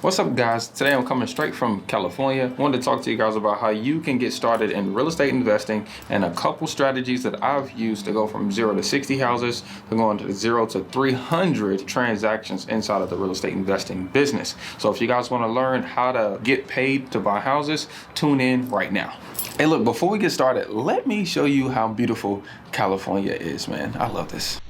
What's up, guys? Today I'm coming straight from California. I wanted to talk to you guys about how you can get started in real estate investing and a couple strategies that I've used to go from 0 to 60 houses to going to 0 to 300 transactions inside of the real estate investing business. So if you guys want to learn how to get paid to buy houses, tune in right now. Hey, look, before we get started, let me show you how beautiful California is, man. I love this.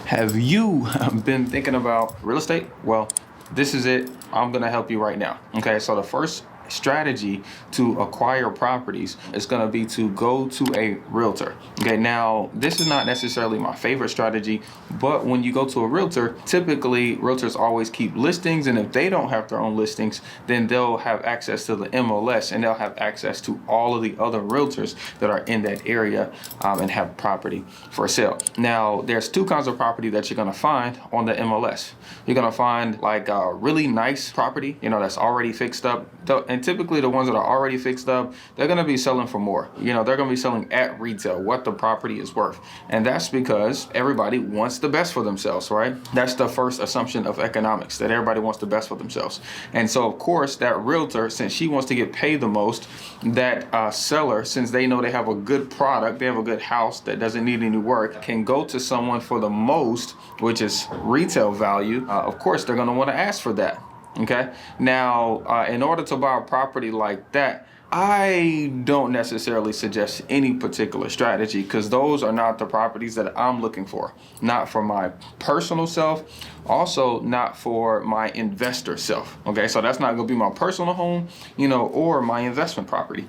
Have you been thinking about real estate? Well, this is it. I'm gonna help you right now. Okay, so the first strategy to acquire properties is going to be to go to a realtor. Okay, now this is not necessarily my favorite strategy, but when you go to a realtor, typically realtors always keep listings, and if they don't have their own listings, then they'll have access to the MLS and they'll have access to all of the other realtors that are in that area and have property for sale. Now there's two kinds of property that you're going to find on the MLS. You're going to find like a really nice property, that's already fixed up. And typically the ones that are already fixed up, they're going to be selling for more. They're going to be selling at retail, what the property is worth. And that's because everybody wants the best for themselves, right? That's the first assumption of economics, that everybody wants the best for themselves. And so, of course, that realtor, since she wants to get paid the most, that seller, since they know they have a good product, they have a good house that doesn't need any work, can go to someone for the most, which is retail value. Of course, they're going to want to ask for that. Okay. Now, in order to buy a property like that, I don't necessarily suggest any particular strategy because those are not the properties that I'm looking for. Not for my personal self, also not for my investor self. Okay, so that's not going to be my personal home, or my investment property.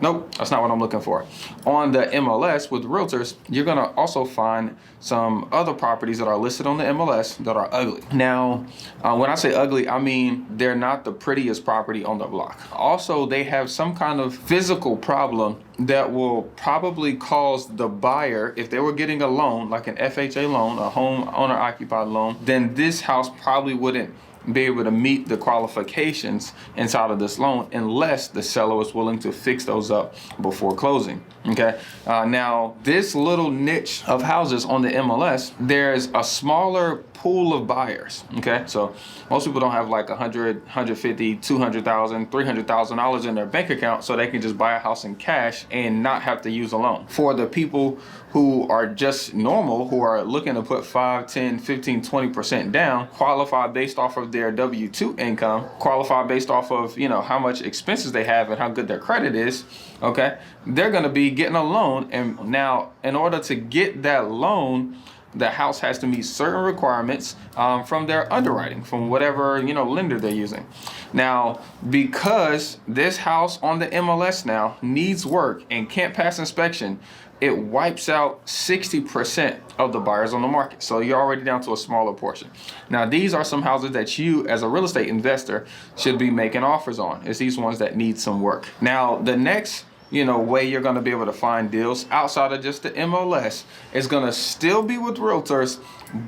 Nope, that's not what I'm looking for. On the MLS with realtors, you're going to also find some other properties that are listed on the MLS that are ugly. Now, when I say ugly, I mean they're not the prettiest property on the block. Also, they have some kind of physical problem that will probably cause the buyer, if they were getting a loan, like an FHA loan, a home owner occupied loan, then this house probably wouldn't be able to meet the qualifications inside of this loan unless the seller was willing to fix those up before closing. Okay. Now this little niche of houses on the MLS, there's a smaller pool of buyers. Okay. So most people don't have like 100, 150, 200,000, $300,000 in their bank account so they can just buy a house in cash and not have to use a loan. For the people who are just normal, who are looking to put 5, 10, 15, 20% down, qualify based off of their W-2 income, qualify based off of, how much expenses they have and how good their credit is, okay, they're going to be getting a loan. And now in order to get that loan, the house has to meet certain requirements from their underwriting, from whatever, lender they're using. Now, because this house on the MLS now needs work and can't pass inspection, it wipes out 60% of the buyers on the market. So you're already down to a smaller portion. Now, these are some houses that you, as a real estate investor, should be making offers on. It's these ones that need some work. Now, the next way you're going to be able to find deals outside of just the MLS is going to still be with realtors,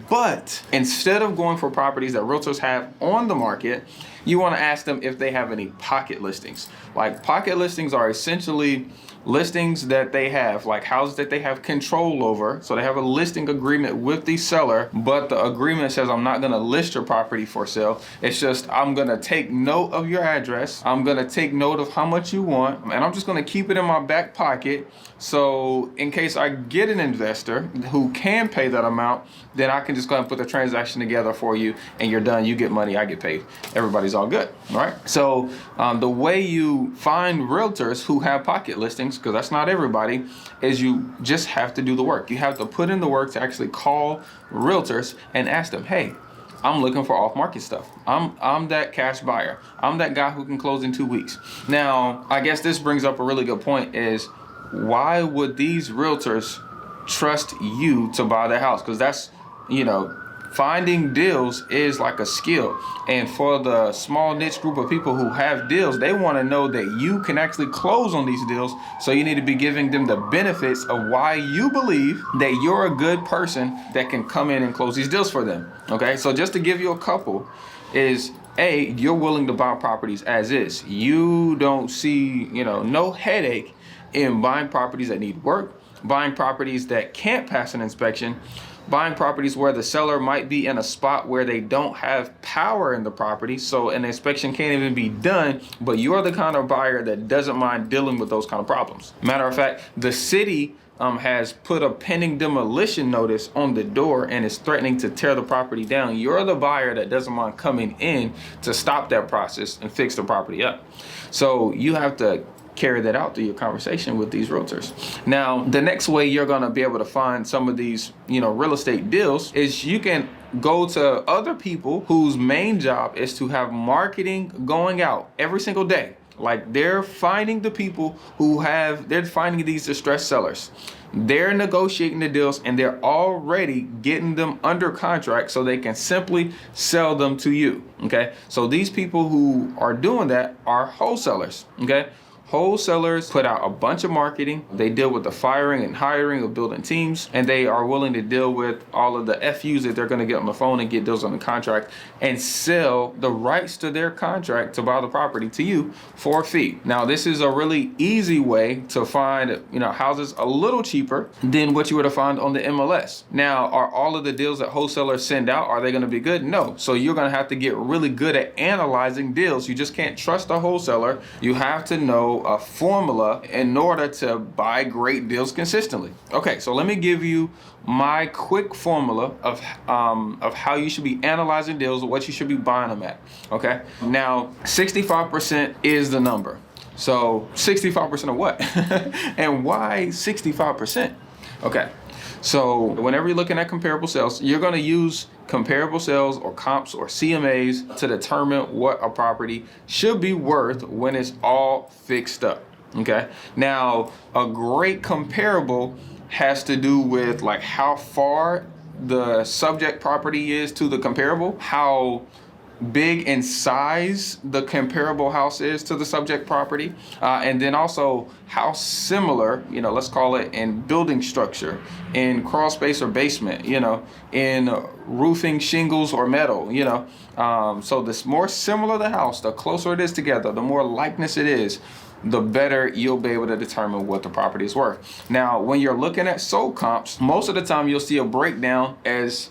but instead of going for properties that realtors have on the market, you want to ask them if they have any pocket listings. Like, pocket listings are essentially listings that they have, like houses that they have control over. So they have a listing agreement with the seller, but the agreement says, I'm not going to list your property for sale. It's just, I'm going to take note of your address. I'm going to take note of how much you want, and I'm just going to keep it in my back pocket. So in case I get an investor who can pay that amount, then I can just go ahead and put the transaction together for you, and you're done. You get money, I get paid. Everybody's all good, all right? So the way you find realtors who have pocket listings, because that's not everybody, is you just have to do the work. You have to put in the work to actually call realtors and ask them, hey, I'm looking for off-market stuff. I'm that cash buyer. I'm that guy who can close in 2 weeks. Now, I guess this brings up a really good point is, why would these realtors trust you to buy their house? Because that's, finding deals is like a skill. And for the small niche group of people who have deals, they want to know that you can actually close on these deals. So you need to be giving them the benefits of why you believe that you're a good person that can come in and close these deals for them. Okay, so just to give you a couple, is You're willing to buy properties as is. You don't see, no headache in buying properties that need work, buying properties that can't pass an inspection, buying properties where the seller might be in a spot where they don't have power in the property, so an inspection can't even be done, but you're the kind of buyer that doesn't mind dealing with those kind of problems. Matter of fact, the city has put a pending demolition notice on the door and is threatening to tear the property down. You're the buyer that doesn't mind coming in to stop that process and fix the property up. So you have to carry that out through your conversation with these realtors. Now, the next way you're going to be able to find some of these, real estate deals is you can go to other people whose main job is to have marketing going out every single day. Like, they're finding the people they're finding these distressed sellers. They're negotiating the deals and they're already getting them under contract so they can simply sell them to you. Okay. So these people who are doing that are wholesalers. Okay. Wholesalers put out a bunch of marketing. They deal with the firing and hiring of building teams, and they are willing to deal with all of the FUs that they're going to get on the phone and get deals on the contract and sell the rights to their contract to buy the property to you for a fee. Now, this is a really easy way to find, houses a little cheaper than what you would have found on the MLS. Now, are all of the deals that wholesalers send out, are they going to be good? No. So you're going to have to get really good at analyzing deals. You just can't trust a wholesaler. You have to know a formula in order to buy great deals consistently. Okay, so let me give you my quick formula of how you should be analyzing deals, what you should be buying them at. Okay, now 65% is the number. So 65% of what? And why 65%? Okay. So whenever you're looking at comparable sales, you're going to use comparable sales or comps or CMAs to determine what a property should be worth when it's all fixed up. Okay. Now, a great comparable has to do with like how far the subject property is to the comparable, how big in size the comparable house is to the subject property, and then also how similar, let's call it in building structure, in crawl space or basement, in roofing, shingles or metal, so the more similar the house, the closer it is together, the more likeness it is, the better you'll be able to determine what the property is worth. Now, when you're looking at sold comps, most of the time you'll see a breakdown as,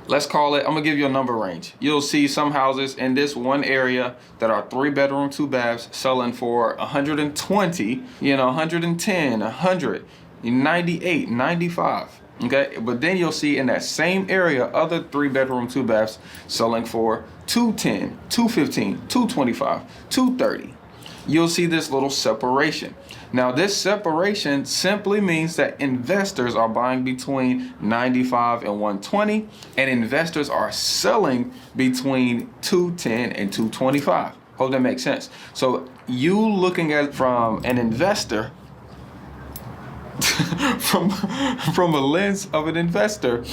let's call it, I'm gonna give you a number range. You'll see some houses in this one area that are 3-bedroom, 2 baths selling for 120, 110, 100, 98, 95. Okay, but then you'll see in that same area other 3-bedroom, 2 baths selling for 210, 215, 225, 230. You'll see this little separation. Now, this separation simply means that investors are buying between 95 and 120, and investors are selling between 210 and 225. Hope that makes sense. So you looking at it from an investor, from a lens of an investor,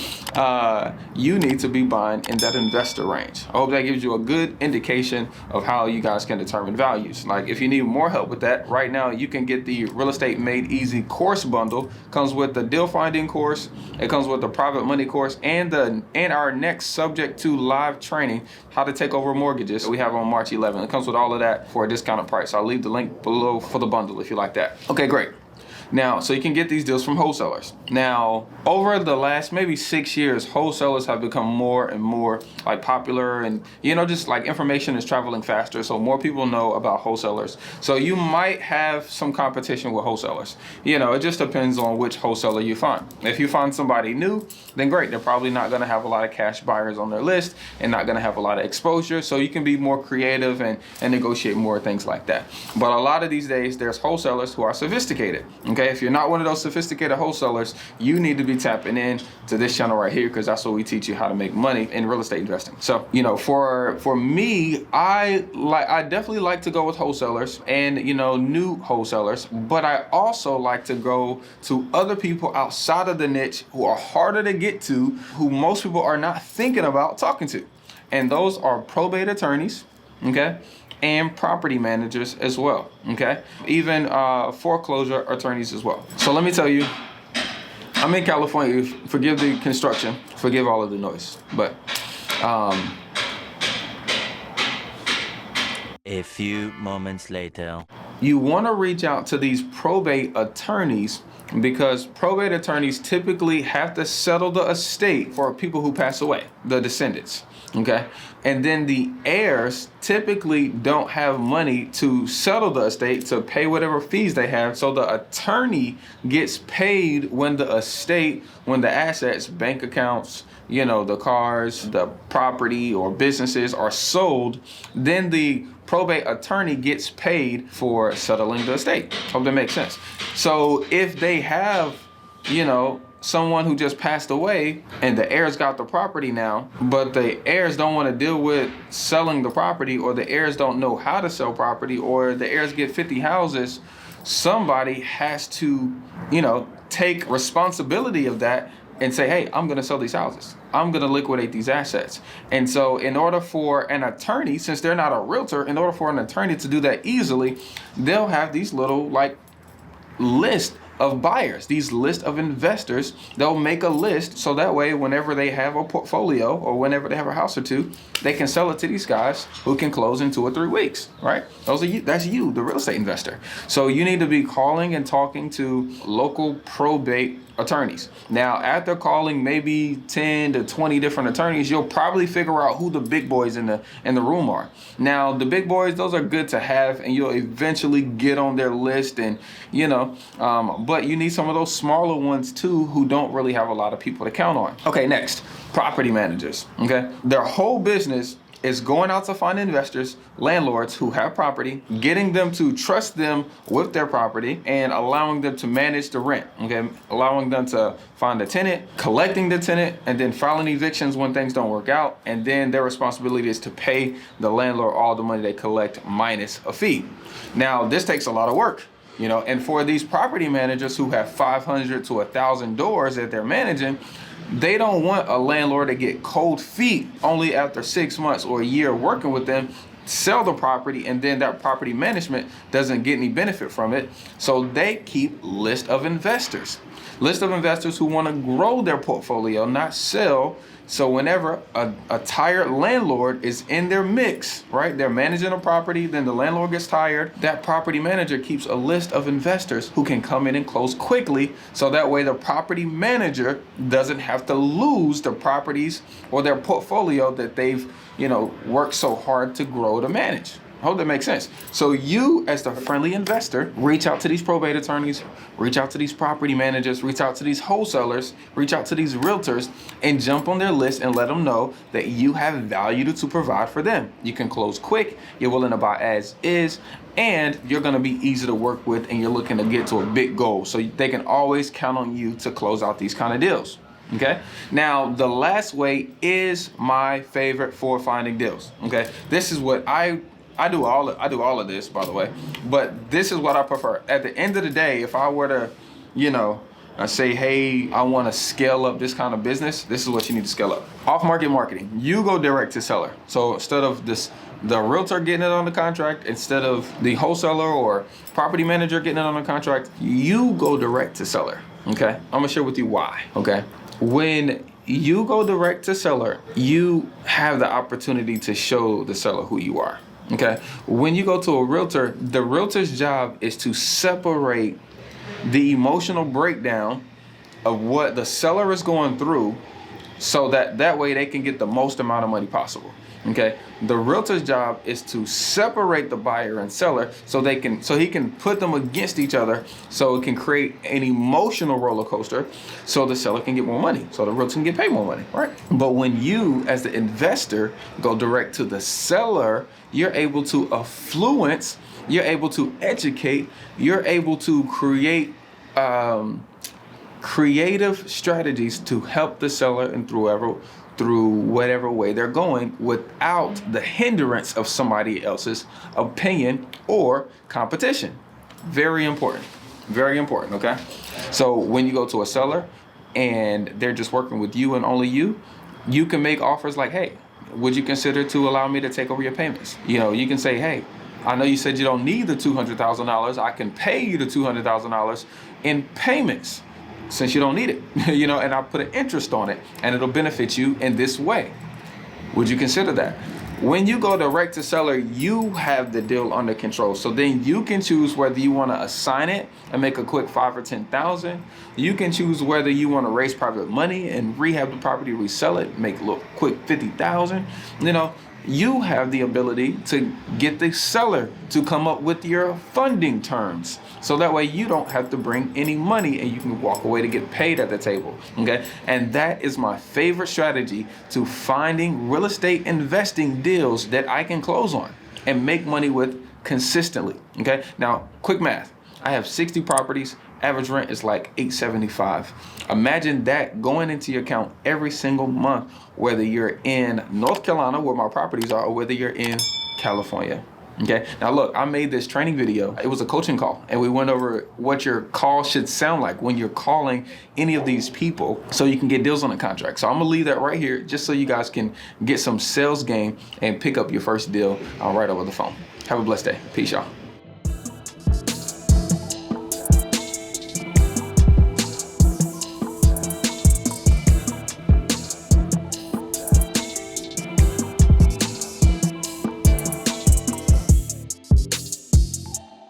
you need to be buying in that investor range. I hope that gives you a good indication of how you guys can determine values. Like, if you need more help with that, right now you can get the Real Estate Made Easy course bundle. Comes with the deal finding course, it comes with the private money course, and our next subject to live training, how to take over mortgages, that we have on March 11th. It comes with all of that for a discounted price. I'll leave the link below for the bundle if you like that. Okay, great. Now, so you can get these deals from wholesalers. Now, over the last maybe 6 years, wholesalers have become more and more like popular, and just like information is traveling faster, so more people know about wholesalers. So you might have some competition with wholesalers. It just depends on which wholesaler you find. If you find somebody new, then great. They're probably not going to have a lot of cash buyers on their list and not going to have a lot of exposure, so you can be more creative and negotiate more things like that. But a lot of these days, there's wholesalers who are sophisticated. Okay, if you're not one of those sophisticated wholesalers, you need to be tapping in to this channel right here, because that's what we teach you how to make money in real estate investing. So, for me, I definitely like to go with wholesalers and, new wholesalers, but I also like to go to other people outside of the niche who are harder to get to, who most people are not thinking about talking to. And those are probate attorneys, okay? And property managers as well, okay? Even foreclosure attorneys as well. So let me tell you, I'm in California. Forgive the construction, forgive all of the noise, but A few moments later. You want to reach out to these probate attorneys because probate attorneys typically have to settle the estate for people who pass away, the descendants. Okay. And then the heirs typically don't have money to settle the estate, to pay whatever fees they have. So the attorney gets paid when the estate, when the assets, bank accounts, the cars, the property or businesses are sold. Then the probate attorney gets paid for settling the estate. Hope that makes sense. So if they have, someone who just passed away and the heirs got the property now, but the heirs don't want to deal with selling the property, or the heirs don't know how to sell property, or the heirs get 50 houses, somebody has to, take responsibility of that and say, hey, I'm going to sell these houses. I'm going to liquidate these assets. And so in order for an attorney, since they're not a realtor, in order for an attorney to do that easily, they'll have these little list of buyers, these list of investors. They'll make a list so that way whenever they have a portfolio or whenever they have a house or two, they can sell it to these guys who can close in 2 or 3 weeks, right? That's you, the real estate investor. So you need to be calling and talking to local probate attorneys. Now, after calling maybe 10 to 20 different attorneys, you'll probably figure out who the big boys in the room are. Now, the big boys, those are good to have, and you'll eventually get on their list, and but you need some of those smaller ones too, who don't really have a lot of people to count on. Okay, next, property managers. Okay, their whole business is going out to find investors, landlords who have property, getting them to trust them with their property, and allowing them to manage the rent. Okay, allowing them to find a tenant, collecting the tenant, and then filing evictions when things don't work out. And then their responsibility is to pay the landlord all the money they collect minus a fee. Now, this takes a lot of work. And for these property managers who have 500 to 1,000 doors that they're managing, they don't want a landlord to get cold feet only after 6 months or a year working with them, sell the property, and then that property management doesn't get any benefit from it. So they keep list of investors who want to grow their portfolio, not sell. So whenever a tired landlord is in their mix, right, they're managing a property, then the landlord gets tired, that property manager keeps a list of investors who can come in and close quickly. So that way the property manager doesn't have to lose the properties or their portfolio that they've, worked so hard to grow to manage. I hope that makes sense. So you, as the friendly investor, reach out to these probate attorneys, reach out to these property managers, reach out to these wholesalers, reach out to these realtors, and jump on their list and let them know that you have value to provide for them. You can close quick, you're willing to buy as is, and you're going to be easy to work with, and you're looking to get to a big goal. So they can always count on you to close out these kind of deals. Okay. Now, the last way is my favorite for finding deals. Okay. This is what I do all of this, by the way, but this is what I prefer. At the end of the day, if I were to, say, hey, I want to scale up this kind of business, this is what you need to scale up. Off-market marketing. You go direct to seller. So instead of the realtor getting it on the contract, instead of the wholesaler or property manager getting it on the contract, you go direct to seller. Okay. I'm gonna share with you why. Okay. When you go direct to seller, you have the opportunity to show the seller who you are. Okay. When you go to a realtor, the realtor's job is to separate the emotional breakdown of what the seller is going through, so that way they can get the most amount of money possible. Okay. The realtor's job is to separate the buyer and seller so he can put them against each other, so it can create an emotional roller coaster, so the seller can get more money, so the realtor can get paid more money, right? But when you, as the investor, go direct to the seller, you're able to affluence, you're able to educate, you're able to create creative strategies to help the seller and through whatever way they're going, without the hindrance of somebody else's opinion or competition. Very important. Very important, okay? So when you go to a seller and they're just working with you and only you can make offers like, hey, would you consider to allow me to take over your payments? You can say, hey, I know you said you don't need the $200,000. I can pay you the $200,000 in payments, since you don't need it, and I'll put an interest on it, and it'll benefit you in this way. Would you consider that? When you go direct to seller, you have the deal under control. So then you can choose whether you want to assign it and make a quick 5 or 10,000. You can choose whether you want to raise private money and rehab the property, resell it, make a little quick 50,000. You know, you have the ability to get the seller to come up with your funding terms. So that way you don't have to bring any money and you can walk away to get paid at the table, okay? And that is my favorite strategy to finding real estate investing deals that I can close on and make money with consistently, okay? Now, quick math. I have 60 properties. Average rent is like $875. Imagine that going into your account every single month, whether you're in North Carolina, where my properties are, or whether you're in California. Okay, now look, I made this training video. It was a coaching call, and we went over what your call should sound like when you're calling any of these people so you can get deals on the contract. So I'm gonna leave that right here just so you guys can get some sales game and pick up your first deal right over the phone. Have a blessed day. Peace, y'all.